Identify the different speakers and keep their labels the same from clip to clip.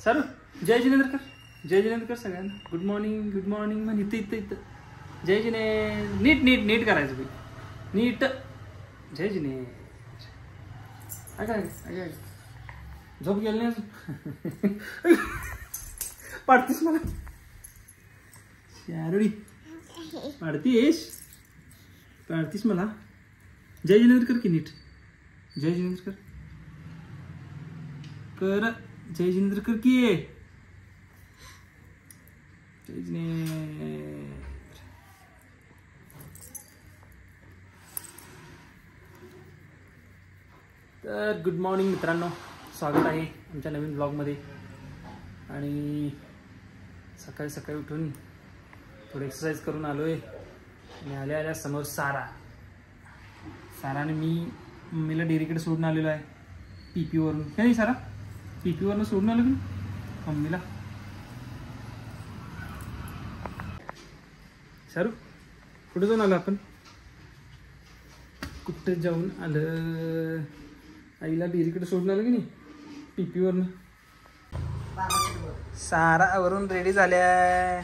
Speaker 1: Sir जय जिनेंद्र कर, जय जिनेंद्र कर सगळ्यांना. गुड मॉर्निंग म्हण. इथं जय जिनेंद्र. नीट करायचं बी. नीट. जय जिनेंद्र. अगं झोप गेली नाही अजून. पाडतीस मला शारुडी. पाडतीस मला. जय जिनेंद्र कर की नीट. जय जिनेंद्र कर. जय जिनेंद्र कर की. जय जिनेंद्र. तर गुड मॉर्निंग मित्रांनो, स्वागत आहे आमच्या नवीन ब्लॉगमध्ये. आणि सकाळी उठून थोडं एक्सरसाइज करून आलो आहे. आणि आल्या समोर साराने मी मम्मीला डेअरीकडे सोडून आलेलो आहे PP-वरून. नाही सारा, PP-वरून सोडून आलो की मम्मीला. सारू कुठे जाऊन आलो आपण? कुठे जाऊन आलं? आईला डेअरीकडे सोडून आलं की नाही PP-वरून. सारा आवरून रेडी झाल्या.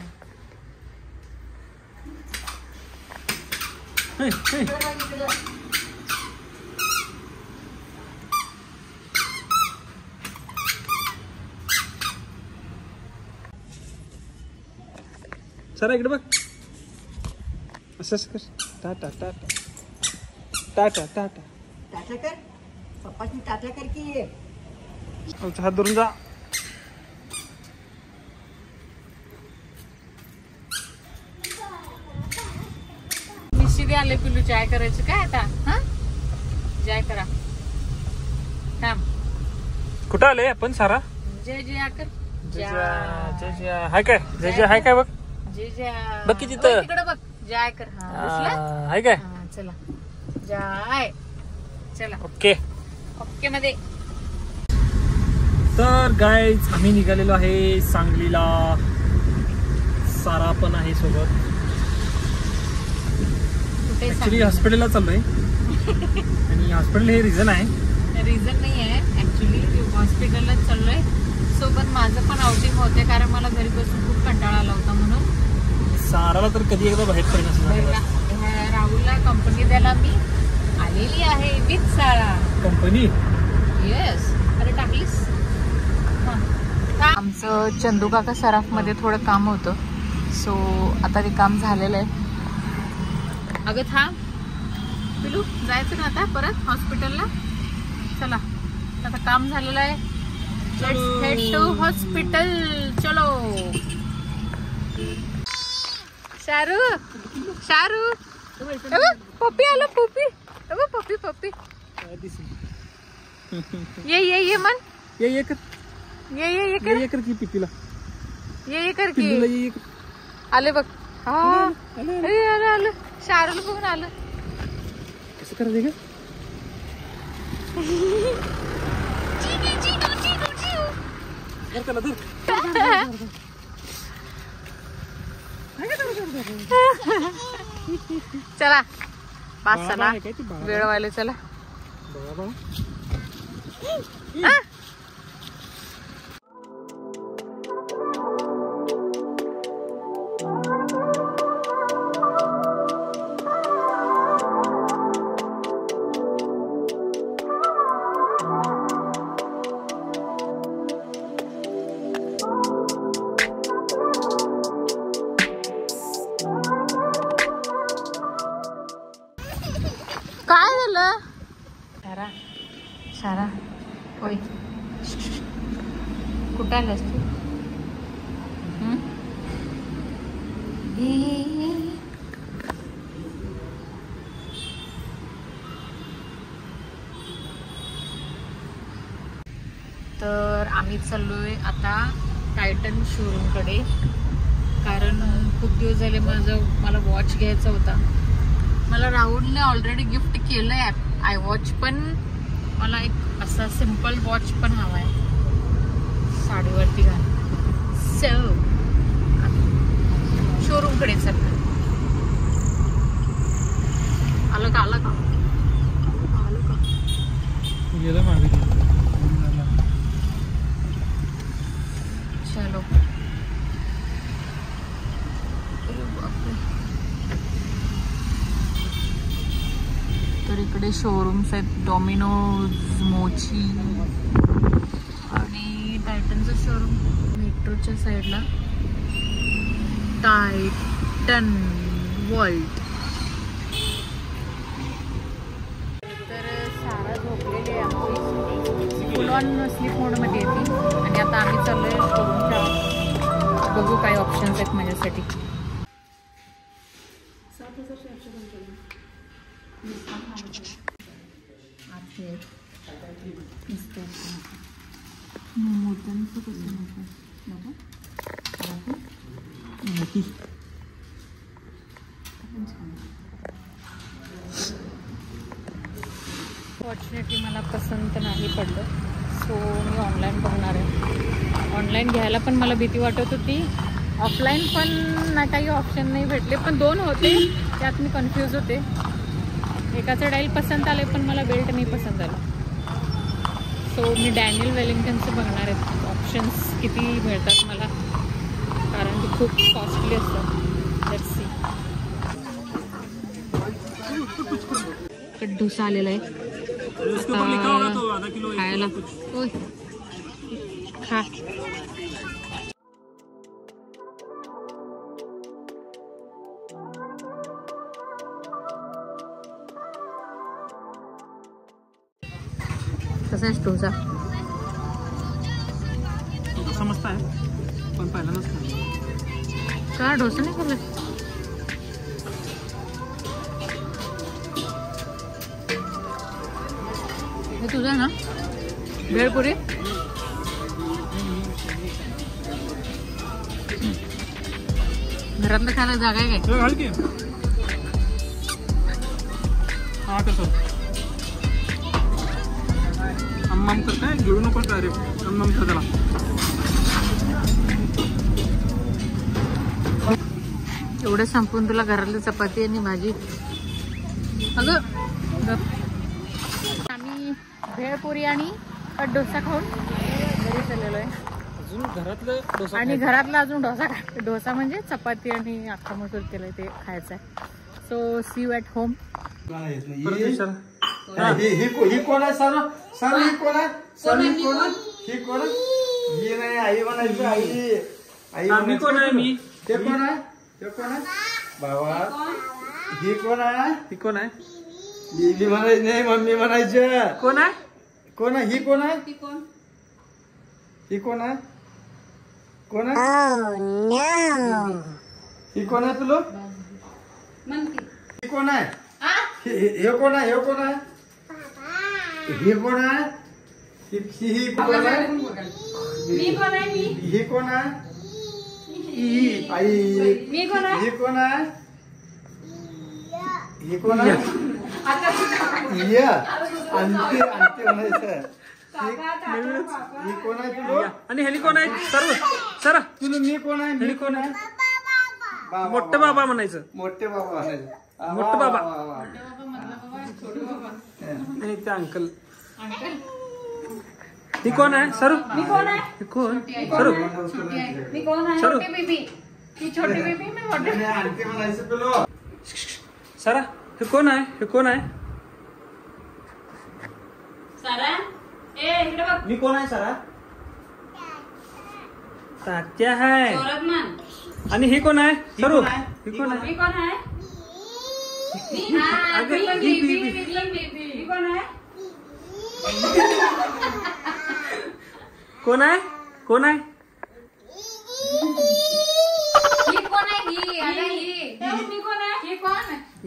Speaker 1: सारा इकडे बघ. असं कर. टाटा
Speaker 2: कर. पप्पाची टाटा कर की.
Speaker 1: आमचा हात धरून जा.
Speaker 3: निश्चित आले पिलू. चाय करायचं काय आता? हा चाय करा. थांब.
Speaker 1: कुठं आले आपण सारा?
Speaker 3: जय जय कर.
Speaker 1: जय हाय काय? जय हाय काय बघ.
Speaker 3: जय जय
Speaker 1: बघ की तिथं.
Speaker 3: तिकडे बघ. जय कर.
Speaker 1: हाय काय?
Speaker 3: चला जय. चला ओके मध्ये.
Speaker 1: तर गाईज आम्ही निघालेलो आहे सांगलीला. सारा पण आहे सोबत. ऍक्च्युली हॉस्पिटलला चाललोय. आणि हॉस्पिटल हे रिझन
Speaker 3: नाही आहे ऍक्च्युली. हॉस्पिटललाच चाललोय. सोबत माझं पण आउटिंग होते, कारण मला घरी बसून खूप कंटाळा आला होता. म्हणून
Speaker 1: साराला तर कधी एकदा बाहेर पडणार.
Speaker 3: राहुलला कंपनी द्यायला मी आलेली आहे विथ सारा.
Speaker 1: कंपनी?
Speaker 3: येस. अरे टाकलीस. आमचं चंदू काका सराफ मध्ये थोडं काम होतं. सो आता ते काम झालेलं आहे. अगं थांब पिलू, जायचं ना आता परत हॉस्पिटलला. चला आता काम झालेलं आहे. Let's head to hospital. चलो. शारू पप्पी आला. पप्पी ये मन.
Speaker 1: ये कर.
Speaker 3: ये
Speaker 1: कर की पिपीला.
Speaker 3: ये कर की. आले बघ. आलं. शारूला बघून आलं.
Speaker 1: कसं करायचं का?
Speaker 3: चला बास. चला वेळ व्हायला. चला काय झालं? सारा ओय कुठं आलास तू? तर आम्ही चाललोय आता टायटन शोरूमकडे, कारण खूप दिवस झाले मला वॉच घ्यायचा होता. मला राहुलने ऑलरेडी गिफ्ट केलंय आय वॉच, पण मला एक असा सिंपल वॉच पण हवा आहे साडीवरती घाल. सो शोरूमकडे चाललोय. आलं का चलो तर इकडे शोरूम्स आहेत, डॉमिनोज, मोची आणि टायटनचं शोरूम. मेट्रोच्या साईडला टायटन वर्ल्ड. तर सारा झोपलेली आहे आमची, फुल ऑन स्लीप मोडमध्ये येते. आणि आता आम्ही चाललोय शोरूमच्या, बघू काय ऑप्शन्स आहेत माझ्यासाठी. फॉर्च्युनेटली मला पसंत नाही पडलं, सो मी ऑनलाईन बघणार आहे. ऑनलाईन घ्यायला पण मला भीती वाटत होती, ऑफलाईन पण ना काही ऑप्शन नाही भेटले. पण 2 होते, त्यात मी कन्फ्यूज होते. एकाचं डाईल पसंत आले पण मला बेल्ट नाही पसंत आलं. सो मी डॅनियल वेलिंग्टनचं बघणार आहे ऑप्शन्स किती मिळतात मला, कारण ते खूप कॉस्टली असतात. Let's see. डोसा आलेला आहे खायला. ओय खा. कसा आहे डोसा?
Speaker 1: डोसा मस्त आहे, पण पहिला नसतं
Speaker 3: का डोसा नाही खाल्ला? हे तुझा ना भेळपुरी. घरातलं खायला जागा आहे काय?
Speaker 1: घाल की. हा करतो. अम्माम करताय, गिळू नको डायरेक्ट. अम्माम कर त्याला.
Speaker 3: एवढं संपून तुला घरातली चपाती आणि भाजी. अगं आम्ही भेळपुरी आणि डोसा खाऊन घरी चाललेलो आहे.
Speaker 1: अजून घरातलं डोसा
Speaker 3: आणि घरातला अजून डोसा म्हणजे चपाती आणि अख्खा मसूर केलंय ते खायचं आहे. So see you at home.
Speaker 2: ही कोण आहे? सर सर ही कोण आहे? सर ही कोण आहे? ही कोण आहे? ही नाही, आई म्हणायची. आई आई
Speaker 1: मी कोण आहे? मी
Speaker 2: ते कोण आहे? ते कोण आहे बाबा? ही कोण आहे?
Speaker 1: ही कोण आहे?
Speaker 2: लिली म्हणायची नाही, मम्मी म्हणायचं.
Speaker 1: कोण आहे?
Speaker 2: कोण आहे? ही कोण आहे? ही कोण आहे? कोण आहे? ही कोण आहे तुला? ही कोण आहे? हे कोण आहे? हे कोण आहे? हे कोण आहे? ही कोण आहे? ही कोण आहे? आई
Speaker 3: मी कोण आहे?
Speaker 2: ही कोण आहे? ही कोण आहे? आणते आणते म्हणायचं. ही कोण आहे तुला?
Speaker 1: आणि ह्यानी कोण आहे? सर्व सर
Speaker 2: तुला मी कोण आहे? मी
Speaker 1: कोण आहे?
Speaker 2: बाबा.
Speaker 1: मोठं बाबा म्हणायचं.
Speaker 2: मोठे बाबा म्हणायचं.
Speaker 1: मोठं बाबा.
Speaker 2: वा.
Speaker 1: आणि ते अंकल. ही कोण आहे? सरू मी कोण आहे? कोण? सरू
Speaker 3: मी कोण आहे?
Speaker 1: सरू.
Speaker 3: छोटी बेबी. ती छोटी बेबी मी मोठी.
Speaker 2: आणते म्हणायचं तुला.
Speaker 1: सरा हे कोण आहे? हे कोण आहे?
Speaker 3: सारा ए इकडे बघ.
Speaker 2: मी कोण आहे सरा?
Speaker 1: तात्या आहे.
Speaker 3: जोरात म्हण.
Speaker 1: आणि हे कोण आहे? सरू
Speaker 2: कोण आहे?
Speaker 1: हे कोण आहे?
Speaker 3: मी कोण आहे?
Speaker 1: अगं,
Speaker 3: मी पण
Speaker 1: ही
Speaker 3: बेबी.
Speaker 1: बेबी.
Speaker 3: मी कोण आहे?
Speaker 1: कोण आहे? कोण आहे?
Speaker 3: ही कोण आहे? ही अगं ही. मी कोण आहे? ही कोण?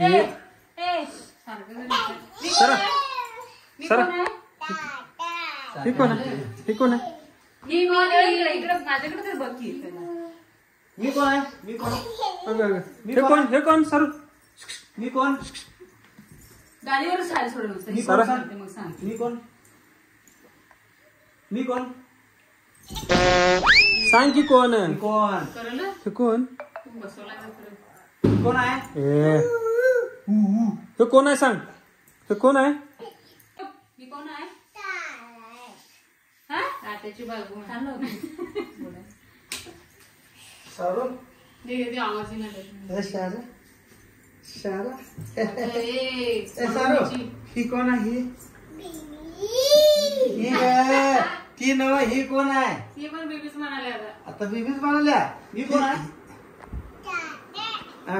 Speaker 1: हे.
Speaker 3: ए सारखं जण. मी कोण
Speaker 1: सरा
Speaker 3: आहे? मी
Speaker 1: सरा.
Speaker 3: कोण आहे?
Speaker 1: हे कोण आहे? हे कोण आहे?
Speaker 3: ही कोण आहे? इकडे माझ्याकडे तर बघ की.
Speaker 2: मी कोण आहे? मी कोण?
Speaker 1: अगं अगं हे कोण? हे कोण? सरू
Speaker 2: मी कोण?
Speaker 3: गाडीवरच खायला सोडलं होतं. ही
Speaker 1: सरा.
Speaker 3: कोण सांगते मग सांग.
Speaker 2: मी कोण? मी कोण?
Speaker 1: सांग की कोण?
Speaker 2: मी कोण?
Speaker 3: करलं?
Speaker 1: हे कोण?
Speaker 3: तू बसवला का खरं?
Speaker 2: कोण आहे?
Speaker 1: ए हे कोण आहे? सांग हे कोण आहे?
Speaker 3: मी कोण आहे? हा? तात्याची बायको.
Speaker 2: सारू
Speaker 3: आवाज नाही
Speaker 2: शारा शारा सारू ही कोण आहे ही ती नव ही कोण आहे
Speaker 3: ती पण बेबीच म्हणाले
Speaker 2: आता बेबीच म्हणाल्या मी कोण आहे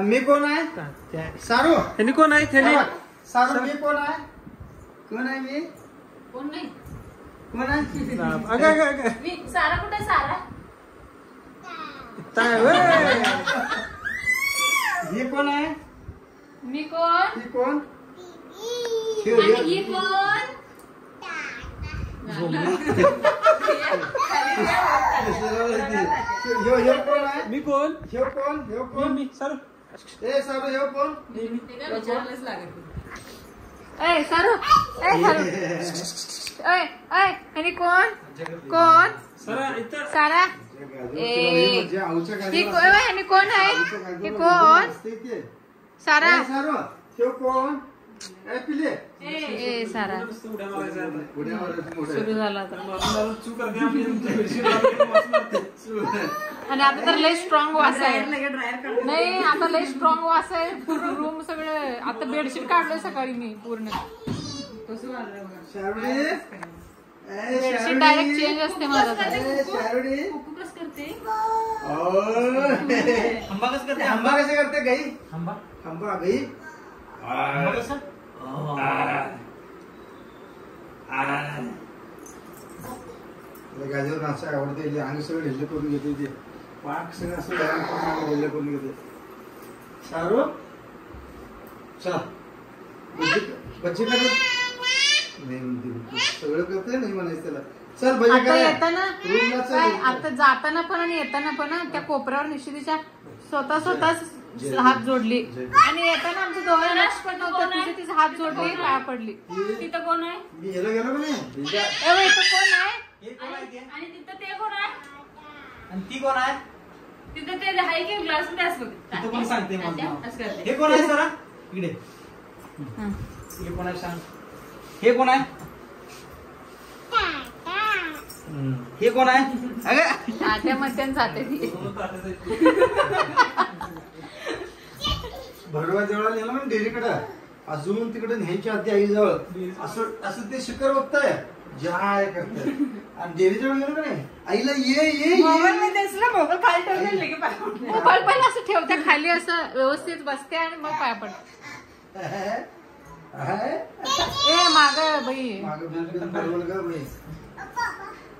Speaker 2: मी कोण आहे सारू
Speaker 1: त्यांनी कोण आहे त्यांनी
Speaker 2: सारू मी कोण आहे कोण आहे मी
Speaker 3: कोण नाही
Speaker 2: कोण आहे
Speaker 3: सारा कुठे सारा
Speaker 2: ही कोण आहे
Speaker 3: मी कोण
Speaker 2: ही कोण
Speaker 3: ही कोण
Speaker 2: कोण आहे
Speaker 1: मी कोण
Speaker 2: कोण
Speaker 1: मी सारू
Speaker 2: ए सारू हे कोण
Speaker 3: विचारायलाच लागत सारू आणि कोण कोण सारा आणि कोण आहे हे कोण सारा
Speaker 2: सारू हे कोण पिले
Speaker 3: सारा सुरू झाला आणि आता तर लय स्ट्रॉंग वास आहे नाही आता लय स्ट्रॉंग वास आहे पूर्ण रूम सगळं आता बेडशीट काढलोय सकाळी मी पूर्ण बेडशीट डायरेक्ट चेंज असते माझं
Speaker 2: आंबा कसे करते गाई आंबा गाई गाजर नाश्ता आवडते अंग सगळं ढिल्ले करून घेते ते पाक सगळं असं ढिल्ले करून घेते सारू चला बच्चे करत नाही सगळं करते नाही म्हणायचं त्याला चल
Speaker 3: आता येताना आता जाताना पण आणि येताना पण त्या कोपऱ्यावर निश्चितीच्या स्वतःच हात जोडली आणि येताना आमच्या दोघांना पण नव्हतं तिथे तिचा हात जोडली पाया पडली तिथं कोण आहे
Speaker 2: मी गेलो का नाही
Speaker 3: इथं कोण आहे आणि तिथं ते कोण आहे
Speaker 1: आणि ती कोण आहे
Speaker 3: तिथं ते आहे की ग्लास
Speaker 1: तिथं कोण सांगते हे कोण आहे सरा इकडे हे कोण आहे सांग हे कोण आहे हे कोण आहे
Speaker 3: तात्या मध्ये जाते ती
Speaker 2: भरवा जवळ नेलं म्हणून डेअरीकडं अजून तिकडे न्यायची आधी आई जवळ असं ते शिखर बघताय जाय करताय आणि डेअरी जवळ गेलो का नाही आईला ये
Speaker 3: मोबाईल पहिला असं ठेवते खाली असं व्यवस्थित बसते आणि मग पाया पडते ए माग बाई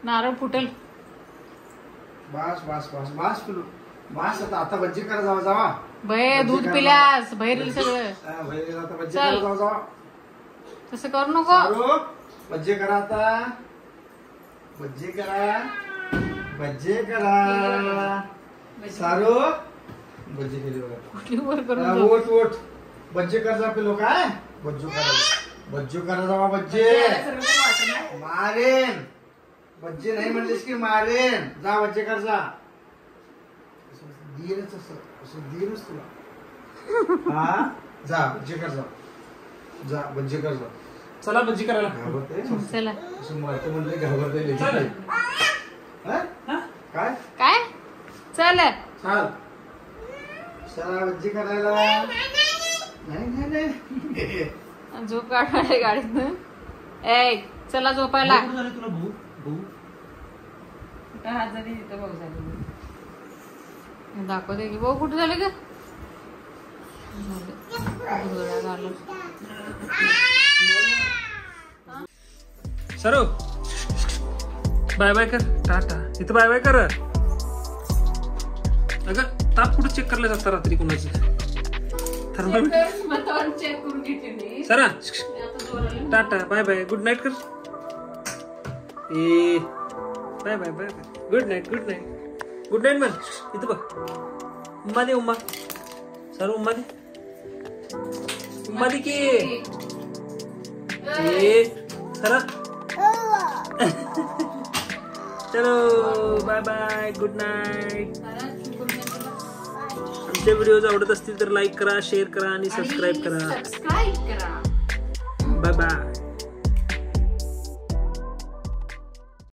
Speaker 3: नारळ फुटल
Speaker 2: बास आता बज्जी करा जावा
Speaker 3: भय दूध पिल्यास बाहेर सगळं
Speaker 2: जावा
Speaker 3: तसं करू नको
Speaker 2: बज्जे करा आता बज्जे करा सारू बज्जे केली बघा
Speaker 3: कुठली वर करून
Speaker 2: ओट बज्जे कर जा पिलो काय बज्जू करा जावा बज्जे मारेन बज्जे नाही म्हणलीस की मारेन जा बज्जे कर जा धीरच असं धीरच तुला हा जा बज्जे कर जा बज्जे कर जा
Speaker 1: चला बज्जी करायला
Speaker 3: चला
Speaker 2: असं मरते म्हणले घाबरते काय
Speaker 3: काय चल
Speaker 2: चला बज्जी करायला नाही
Speaker 3: झोप काढणार गाडीत ए चला झोपायला
Speaker 1: तुला भाऊ
Speaker 3: दाखवते की भाऊ कुठे झाले का
Speaker 1: सरो बाय बाय कर टाटा इथं बाय बाय कर अगं ताप कुठं चेक करायला जाता रात्री कोणाची सरा tata bye bye good night कर ए bye bye bye bye good night good night म्हण इथं बघ उम्मा दे उम्मा सर उम्मा दे की ए सरा चलो बाय बाय गुड नाईट आमचे व्हिडिओज आवडत असतील तर लाईक करा शेअर करा आणि सबस्क्राईब करा बाय बाय